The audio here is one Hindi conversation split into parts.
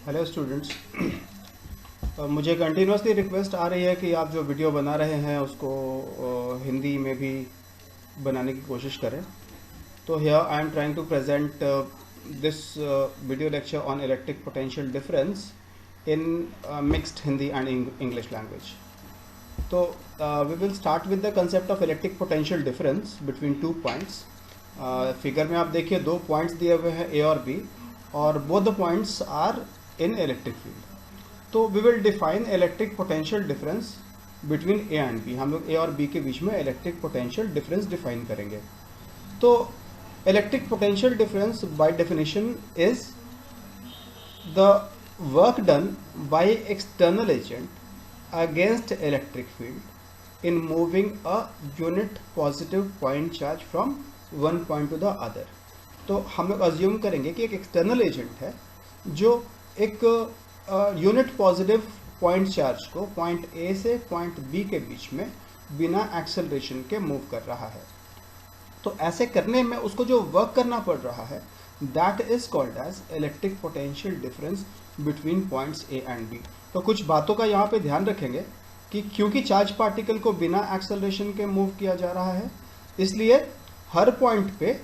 Hello students. मुझे कंटिन्यूसली रिक्वेस्ट आ रही है कि आप जो वीडियो बना रहे हैं उसको हिंदी में भी बनाने की कोशिश करें। तो here I am trying to present this video lecture on electric potential difference in mixed Hindi and English language. तो we will start with the concept of electric potential difference between two points. Figure में आप देखिए दो पॉइंट्स दिए हुए हैं ए और बी, और both the points are in electric field. तो we will define electric potential difference between A and B. हम लोग ए और बी के बीच में इलेक्ट्रिक पोटेंशियल डिफरेंस डिफाइन करेंगे। तो electric potential difference by definition is the work done by external agent against electric field in moving a unit positive point charge from one point to the other। तो हम लोग अज्यूम करेंगे कि एक एक्सटर्नल एजेंट है जो एक यूनिट पॉजिटिव पॉइंट चार्ज को पॉइंट ए से पॉइंट बी के बीच में बिना एक्सेलरेशन के मूव कर रहा है। तो ऐसे करने में उसको जो वर्क करना पड़ रहा है that is called as electric potential difference between points A and B. तो कुछ बातों का यहाँ पे ध्यान रखेंगे कि क्योंकि चार्ज पार्टिकल को बिना एक्सेलरेशन के मूव किया जा रहा है, इसलिए हर पॉइंट पे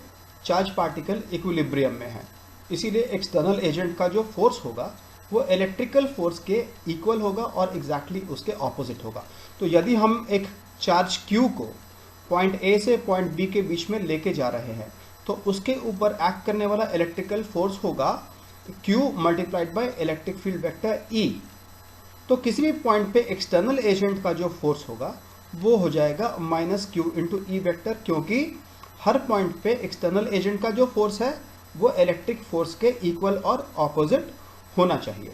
चार्ज पार्टिकल इक्विलिब्रियम में है। इसीलिए एक्सटर्नल एजेंट का जो फोर्स होगा वो इलेक्ट्रिकल फोर्स के इक्वल होगा और एग्जैक्टली उसके ऑपोजिट होगा। तो यदि हम एक चार्ज क्यू को पॉइंट ए से पॉइंट बी के बीच में लेके जा रहे हैं तो उसके ऊपर एक्ट करने वाला इलेक्ट्रिकल फोर्स होगा Q multiplied bye electric field vector E। तो किसी भी पॉइंट पे एक्सटर्नल एजेंट का जो फोर्स होगा वो हो जाएगा minus Q into E vector, क्योंकि हर पॉइंट पे एक्सटर्नल एजेंट का जो फोर्स है वो इलेक्ट्रिक फोर्स के इक्वल और ऑपोजिट होना चाहिए।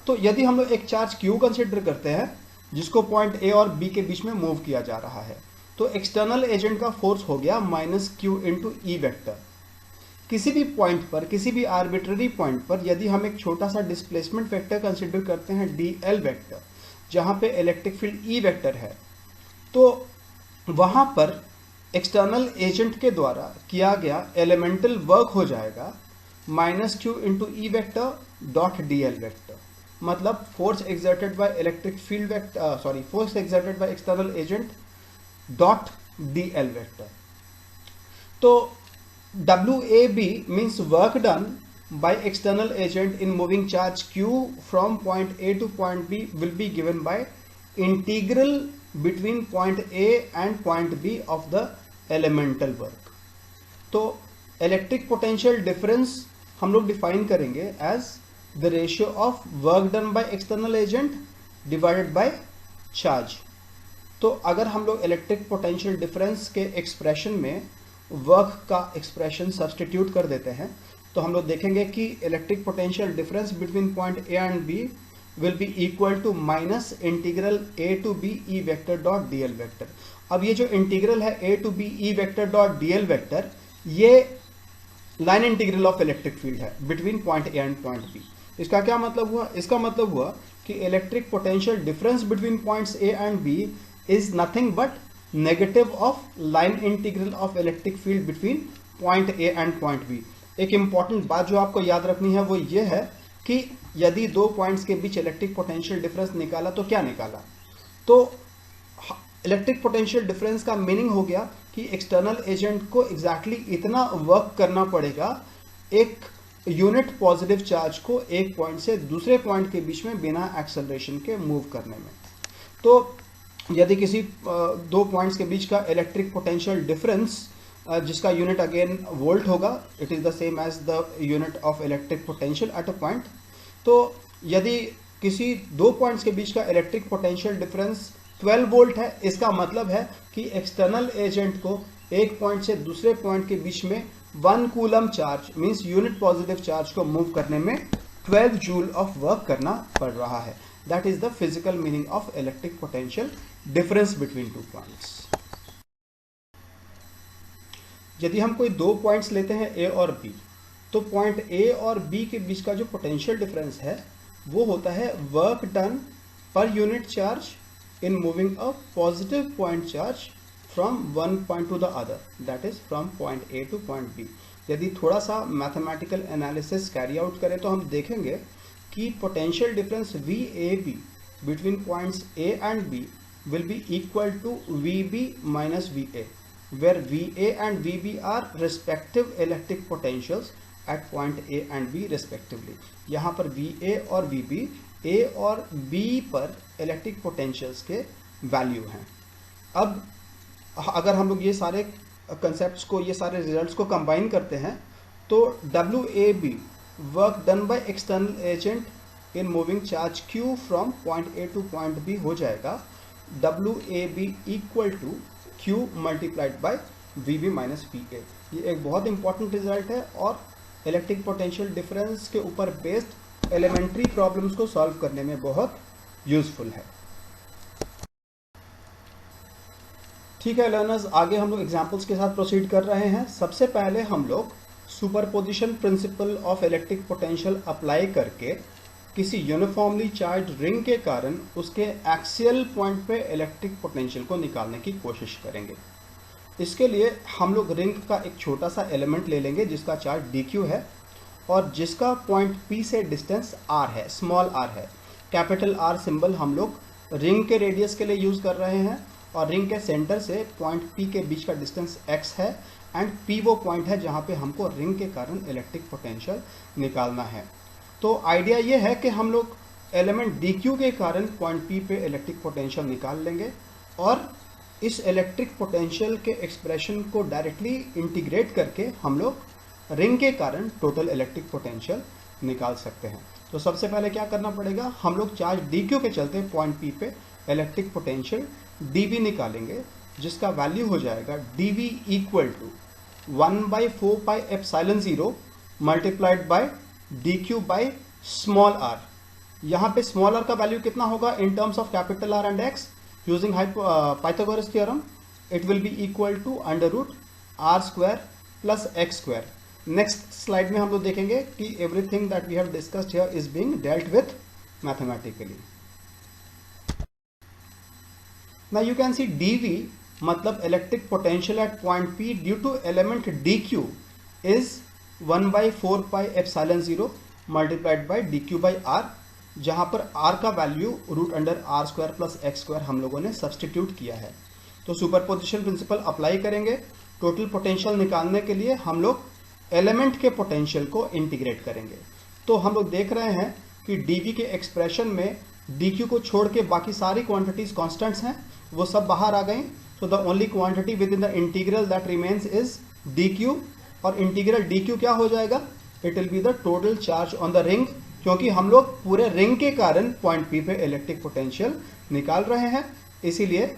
तो यदि हम लोग एक चार्ज Q कंसिडर करते हैं जिसको पॉइंट A और B के बीच में मूव किया जा रहा है, तो एक्सटर्नल एजेंट का फोर्स हो गया minus Q into E vector. किसी भी पॉइंट पर, किसी भी आर्बिट्ररी पॉइंट पर यदि हम एक छोटा सा डिस्प्लेसमेंट वेक्टर कंसिडर करते हैं dl वेक्टर, जहां पे इलेक्ट्रिक फील्ड E वेक्टर है, तो वहां पर एक्सटर्नल एजेंट के द्वारा किया गया एलिमेंटल वर्क हो जाएगा minus Q into E vector dot dl vector. मतलब force exerted by electric field vector, force exerted by external agent dot dl vector. तो WAB means work done by external agent in moving charge Q from point A to point B will be given by integral between point A and point B of the elemental work। तो इलेक्ट्रिक पोटेंशियल डिफरेंस हम लोग डिफाइन करेंगे as the ratio of work done by external agent divided by charge. तो अगर हम लोग इलेक्ट्रिक पोटेंशियल डिफरेंस के एक्सप्रेशन में वर्क का एक्सप्रेशन सब्सटीट्यूट कर देते हैं तो हम लोग देखेंगे कि electric potential difference between point A and B will be equal to minus integral A to B E vector dot DL vector. अब ये जो इंटीग्रल है A to B E vector dot DL vector, ये line integral of electric field है between point A and point B. इसका क्या मतलब हुआ? इसका मतलब हुआ कि electric potential difference between points A and B is nothing but negative of line integral of electric field between point A and point B. एक इंपॉर्टेंट बात जो आपको याद रखनी है वो ये है कि यदि दो पॉइंट्स के बीच इलेक्ट्रिक पोटेंशियल डिफरेंस निकाला तो क्या निकाला? तो इलेक्ट्रिक पोटेंशियल डिफरेंस का मीनिंग हो गया कि एक्सटर्नल एजेंट को एग्जैक्टली इतना वर्क करना पड़ेगा एक यूनिट पॉजिटिव चार्ज को एक पॉइंट से दूसरे पॉइंट के बीच में बिना एक्सेलरेशन के मूव करने में। तो यदि किसी दो पॉइंट्स के बीच का इलेक्ट्रिक पोटेंशियल डिफरेंस जिसका यूनिट अगेन वोल्ट होगा, it is the same as the unit of electric potential at a point. तो यदि किसी दो पॉइंट्स के बीच का इलेक्ट्रिक पोटेंशियल डिफरेंस 12 वोल्ट है, इसका मतलब है कि एक्सटर्नल एजेंट को एक पॉइंट से दूसरे पॉइंट के बीच में 1 coulomb charge means unit positive charge को मूव करने में 12 जूल ऑफ वर्क करना पड़ रहा है। That is the physical meaning of electric potential difference between two points. यदि हम कोई दो पॉइंट्स लेते हैं ए और बी, तो पॉइंट ए और बी के बीच का जो पोटेंशियल डिफरेंस है वो होता है work done per unit charge in moving a positive point charge from one point to the other, that is from point A to point B. यदि थोड़ा सा मैथमेटिकल एनालिसिस कैरी आउट करें तो हम देखेंगे कि potential difference VAB between points A and B will be equal to VB minus VA, where VA and VB are respective electric potentials at point A and B respectively. यहाँ पर VA और VB A और B पर इलेक्ट्रिक पोटेंशियल्स के वैल्यू हैं। अब अगर हम लोग ये सारे कंसेप्ट्स को, ये सारे रिजल्ट्स को कंबाइन करते हैं तो WAB work done by external agent in moving charge Q from point A to point B हो जाएगा WAB equal to Q multiplied by VB minus VA। ये एक बहुत इंपॉर्टेंट रिजल्ट है और इलेक्ट्रिक पोटेंशियल डिफरेंस के ऊपर बेस्ड एलिमेंट्री प्रॉब्लम्स को सॉल्व करने में बहुत यूजफुल है। ठीक है लर्नर्स, आगे हम लोग एग्जांपल्स के साथ प्रोसीड कर रहे हैं। सबसे पहले हम लोग superposition principle of electric potential apply करके किसी यूनिफॉर्मली चार्ज रिंग के कारण उसके एक्सियल पॉइंट पे इलेक्ट्रिक पोटेंशियल को निकालने की कोशिश करेंगे। इसके लिए हम लोग रिंग का एक छोटा सा एलिमेंट ले लेंगे जिसका चार्ज dq है और जिसका पॉइंट P से डिस्टेंस r है, स्मॉल r है। कैपिटल R सिंबल हम लोग रिंग के रेडियस के लिए यूज़ कर रहे हैं और रिंग के सेंटर से पॉइंट P के बीच का डिस्टेंस x है एंड P वो पॉइंट है जहाँ पे हमको रिंग के कारण इलेक्ट्रिक पोटेंशियल निकालना है। तो आइडिया ये है कि हम लोग एलिमेंट dq के कारण पॉइंट P पे इलेक्ट्रिक पोटेंशियल निकाल लेंगे और इस इलेक्ट्रिक पोटेंशियल के एक्सप्रेशन को डायरेक्टली इंटीग्रेट करके हम लोग रिंग के कारण टोटल इलेक्ट्रिक पोटेंशियल निकाल सकते हैं। तो सबसे पहले क्या करना पड़ेगा, हम लोग चार्ज dq के चलते पॉइंट P पे इलेक्ट्रिक पोटेंशियल dV निकालेंगे जिसका वैल्यू हो जाएगा dV equal to 1/4πε0 multiplied by dq by small r। यहाँ पे स्मॉल r का वैल्यू कितना होगा in terms of capital R and x using Pythagoras theorem, it will be equal to √r² plus x²। Next slide में हम लोग देखेंगे कि everything that we have discussed here is being dealt with mathematically. Now you can see dV मतलब electric potential at point P due to element dq is 1/4πε0 multiplied by dq by r, जहां पर r का वैल्यू √r² प्लस x² हम लोगों ने सब्सटीट्यूट किया है। तो सुपरपोजिशन प्रिंसिपल अप्लाई करेंगे। टोटल पोटेंशियल निकालने के लिए हम लोग एलिमेंट के पोटेंशियल को इंटीग्रेट करेंगे। तो हम लोग देख रहे हैं कि dV के एक्सप्रेशन में dq को छोड़ के बाकी सारी क्वांटिटीज कॉन्स्टेंट्स हैं, वो सब बाहर आ गई। तो the only quantity within the integral that remains is dq और इंटीग्रल dq क्या हो जाएगा, it will be the total charge on the ring, क्योंकि हम लोग पूरे रिंग के कारण पॉइंट P पे इलेक्ट्रिक पोटेंशियल निकाल रहे हैं। इसीलिए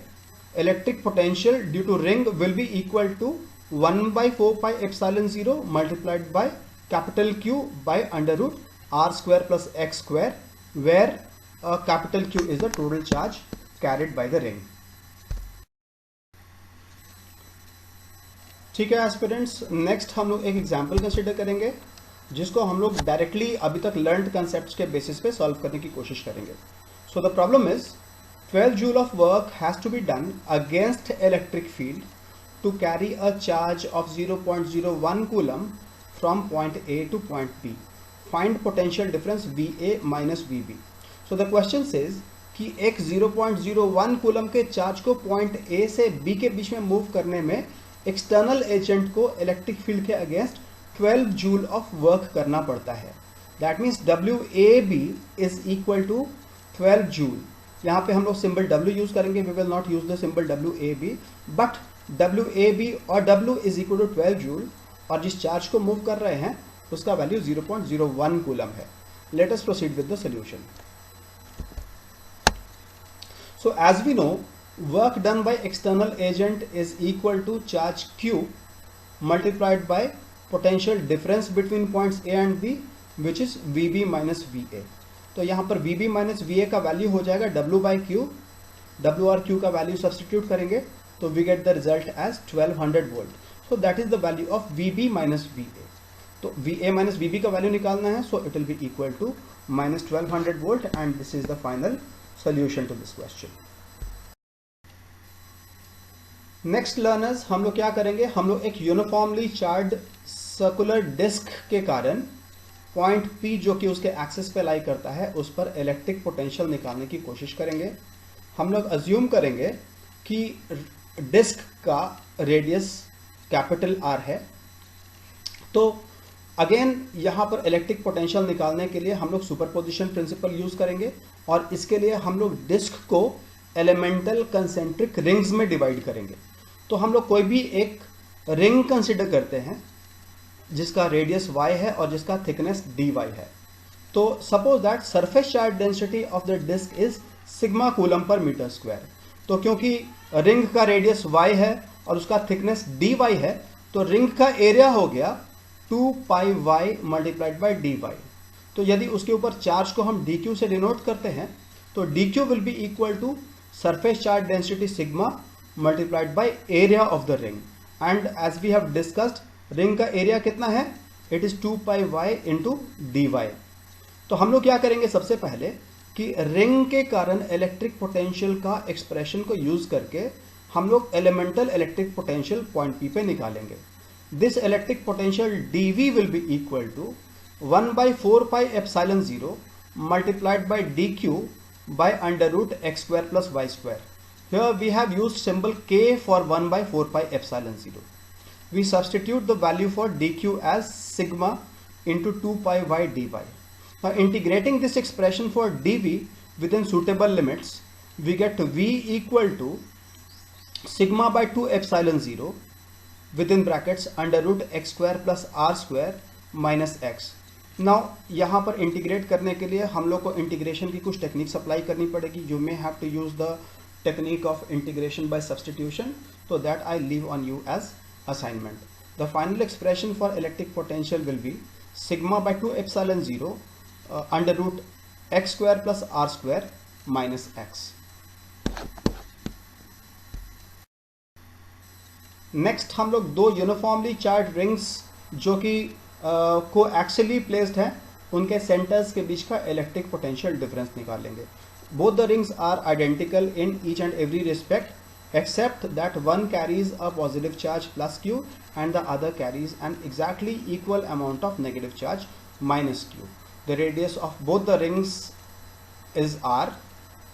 electric potential due to ring will be equal to 1/4πε0 multiplied by capital Q by √r² plus x², where capital Q is the total charge carried by the ring. ठीक है एस्पिरेंट्स, नेक्स्ट हम लोग एक एग्जाम्पल कंसिडर करेंगे जिसको हम लोग डायरेक्टली अभी तक लर्नड कंसेप्ट्स के बेसिस पे सॉल्व करने की कोशिश करेंगे। So the problem is 12 joule of work has to be done against electric field to carry a charge of 0.01 coulomb from point A to point B। Find potential difference VA minus VB। So the question says कि एक 0.01 कूलम के चार्ज को पॉइंट A से B के बीच में मूव करने में एक्सटर्नल एजेंट को इलेक्ट्रिक फील्ड के अगेंस्ट 12 जूल ऑफ वर्क करना पड़ता है। That means WAB is equal to 12 joule. यहाँ पे हम लोग सिंबल W यूज करेंगे, we will not use the symbol WAB, but WAB और W is equal to 12 joule और जिस चार्ज को मूव कर रहे हैं उसका वैल्यू 0.01 कूलम है। Let us proceed with the solution. So as we know, work done by external agent is equal to charge Q multiplied by potential difference between points A and B which is VB minus VA। तो यहाँ पर VB minus VA का वैल्यू हो जाएगा W by Q। W और Q का वैल्यू सब्सटीट्यूट करेंगे तो we get the result as 1200 volt। So that is the value of VB minus VA। तो VA minus VB का वैल्यू निकालना है, so it will be equal to minus 1200 volt and this is the final solution to this question। Next learners, हम लोग क्या करेंगे, हम लोग एक यूनिफॉर्मली चार्ज सर्कुलर डिस्क के कारण पॉइंट P जो कि उसके एक्सिस पे लाई करता है उस पर इलेक्ट्रिक पोटेंशियल निकालने की कोशिश करेंगे। हम लोग अज्यूम करेंगे कि डिस्क का रेडियस कैपिटल R है। तो अगेन यहाँ पर इलेक्ट्रिक पोटेंशियल निकालने के लिए हम लोग सुपरपोजिशन प्रिंसिपल यूज करेंगे और इसके लिए हम लोग डिस्क को एलिमेंटल कंसेंट्रिक रिंग्स में डिवाइड करेंगे। तो हम लोग कोई भी एक रिंग कंसिडर करते हैं जिसका रेडियस y है और जिसका थिकनेस dy है। तो suppose that surface charge density of the disc is sigma coulomb per metre square. तो क्योंकि रिंग का रेडियस y है और उसका थिकनेस dy है तो रिंग का एरिया हो गया 2 pi y multiplied by dy। तो यदि उसके ऊपर चार्ज को हम dq से डिनोट करते हैं तो dq will be equal to surface charge density sigma multiplied by area of the ring. And as we have discussed ring का एरिया कितना है, it is 2 pi y into dy। तो हम लोग क्या करेंगे, सबसे पहले कि रिंग के कारण इलेक्ट्रिक पोटेंशियल का एक्सप्रेशन को यूज करके हम लोग elemental electric potential point P पे निकालेंगे। This electric potential dV will be equal to 1/4 pi epsilon 0 multiplied by dq by under root x square plus y square. Here we have used symbol k for 1/4 pi epsilon 0. We substitute the value for dq as sigma into 2 pi y dy. Now integrating this expression for dv within suitable limits, we get v equal to sigma by 2 epsilon 0 within brackets under root x square plus r square minus x. Now यहाँ पर इंटीग्रेट करने के लिए हम लोग को इंटीग्रेशन की कुछ टेक्निक्स अप्लाई करनी पड़ेगी। You may have to use the technique of integration by substitution, तो that I leave on you as assignment. The final expression for electric potential will be sigma by 2 epsilon 0 under root x square plus R square minus x. Next हम लोग दो यूनिफॉर्मली चार्ज रिंग्स जो कि को एक्चुअली प्लेस्ड है उनके सेंटर्स के बीच का इलेक्ट्रिक पोटेंशियल डिफरेंस निकालेंगे। Both the rings are identical in each and every respect except that one carries a positive charge plus q and the other carries an exactly equal amount of negative charge minus q। The radius of both the rings is r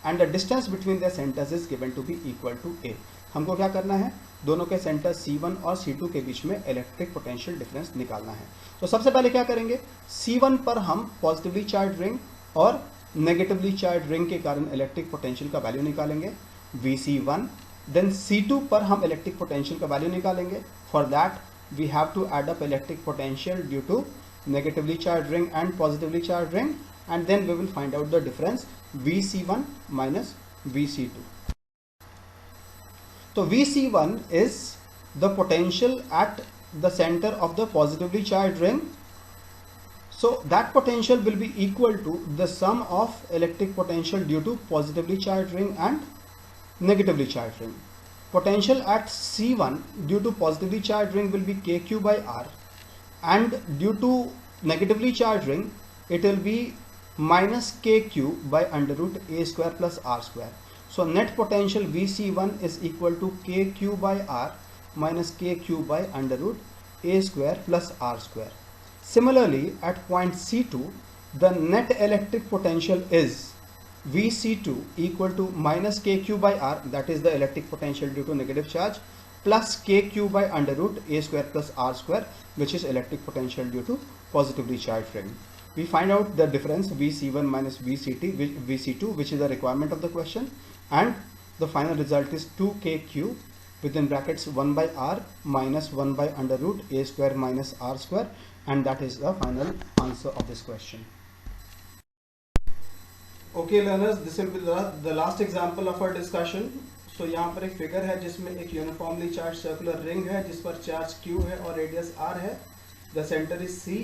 and the distance between the centres is given to be equal to a। हमको क्या करना है, दोनों के सेंटर C1 और C2 के बीच में इलेक्ट्रिक पोटेंशियल डिफरेंस निकालना है। तो सबसे पहले क्या करेंगे, C1 पर हम पॉजिटिवली चार्ज रिंग और नेगेटिवली चार्ज रिंग के कारण इलेक्ट्रिक पोटेंशियल का वैल्यू निकालेंगे Vc1। देन C2 पर हम इलेक्ट्रिक पोटेंशियल का वैल्यू निकालेंगे। For that we have to add up electric potential due to negatively charge ring and positively charge ring, and then we will find out the difference Vc1 minus Vc2। So Vc1 is the potential at the center of the positively charged ring. So that potential will be equal to the sum of electric potential due to positively charged ring and negatively charged ring. Potential at C1 due to positively charged ring will be kq by r, and due to negatively charged ring it will be minus kq by under root a square plus r square. So net potential Vc1 is equal to kq by r minus kq by under root a square plus r square. Similarly, at point C2, the net electric potential is Vc2 equal to minus kq by r, that is the electric potential due to negative charge, plus kq by under root a square plus r square, which is electric potential due to positively charged ring. We find out the difference Vc1 minus Vc2, which is the requirement of the question, and the final result is 2kq within brackets 1 by r minus 1 by under root a square minus r square, and that is the final answer of this question. Okay learners, this will be the last example of our discussion. So यहाँ पर एक फिगर है जिसमें एक यूनिफॉर्मली चार्ज सर्कुलर रिंग है जिस पर चार्ज q है और रेडियस r है, द सेंटर इज c,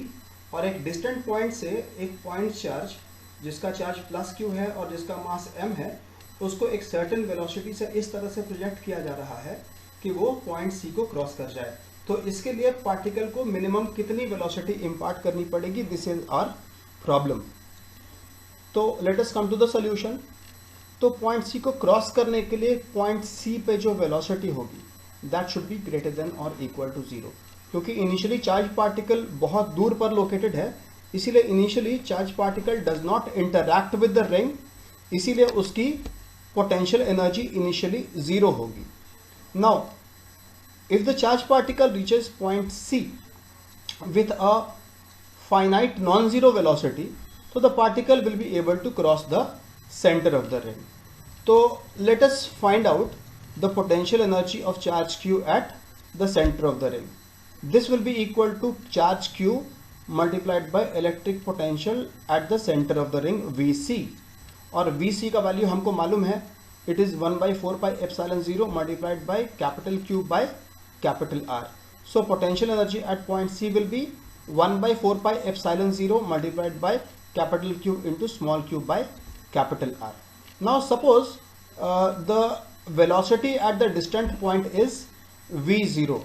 और एक डिस्टेंट पॉइंट से एक पॉइंट चार्ज जिसका चार्ज प्लस q है और जिसका मास m है, उसको एक सर्टेन वेलोसिटी से इस तरह से प्रोजेक्ट किया जा रहा है कि वो पॉइंट C को क्रॉस कर जाए। तो इसके लिए पार्टिकल को मिनिमम कितनी वेलोसिटी इंपार्ट करनी पड़ेगी, दिस इज आवर प्रॉब्लम। तो let us come to the solution. तो पॉइंट C को क्रॉस करने के लिए पॉइंट C पे जो वेलोसिटी होगी that should be greater than और इक्वल टू 0, क्योंकि इनिशियली चार्ज पार्टिकल बहुत दूर पर लोकेटेड है इसीलिए initially charge particle does not interact with the ring, इसीलिए उसकी पोटेंशियल एनर्जी इनिशियली जीरो होगी. Now if the charge particle reaches point C with a finite non-zero velocity, so the particle will be able to cross the center of the ring. So let us find out the potential energy of charge Q at the center of the ring. This will be equal to charge Q multiplied by electric potential at the center of the ring Vc. और Vc का वैल्यू हमको मालूम है, it is 1/4 pi epsilon 0 multiplied by capital Q by capital R. So potential energy at point C will be 1/4 pi epsilon 0 multiplied by capital Q into small q by capital R. Now suppose the velocity at the distant point is V0.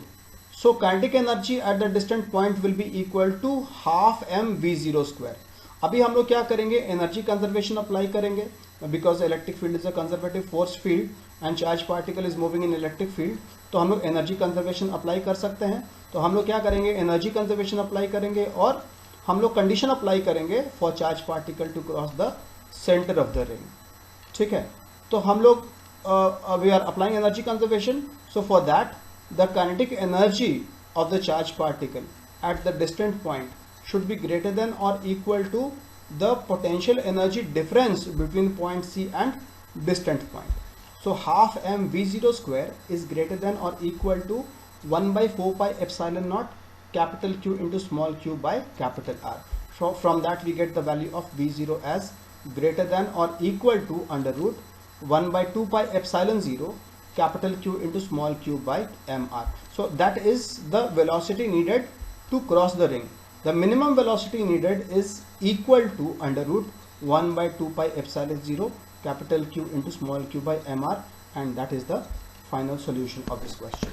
So kinetic energy at the distant point will be equal to half m V0 square. अभी हम लोग क्या करेंगे, एनर्जी कंजर्वेशन अप्लाई करेंगे, because electric field is a conservative force field and charge particle is moving in electric field. तो हम लोग एनर्जी कंजर्वेशन अप्लाई कर सकते हैं. तो हम लोग क्या करेंगे, एनर्जी कंजर्वेशन अप्लाई करेंगे और हम लोग कंडीशन अप्लाई करेंगे for charge particle to cross the centre of the ring. ठीक है, तो हम लोग we are applying energy conservation. So for that the kinetic energy of the charge particle at the distant point should be greater than or equal to the potential energy difference between point C and distant point. So half m V0 square is greater than or equal to 1/4 pi epsilon naught capital Q into small q by capital R. So from that we get the value of V0 as greater than or equal to under root 1/2 pi epsilon 0 capital Q into small q by mr. So that is the velocity needed to cross the ring. The minimum velocity needed is equal to under root 1/2 pi epsilon 0 capital Q into small q by mr, and that is the final solution of this question.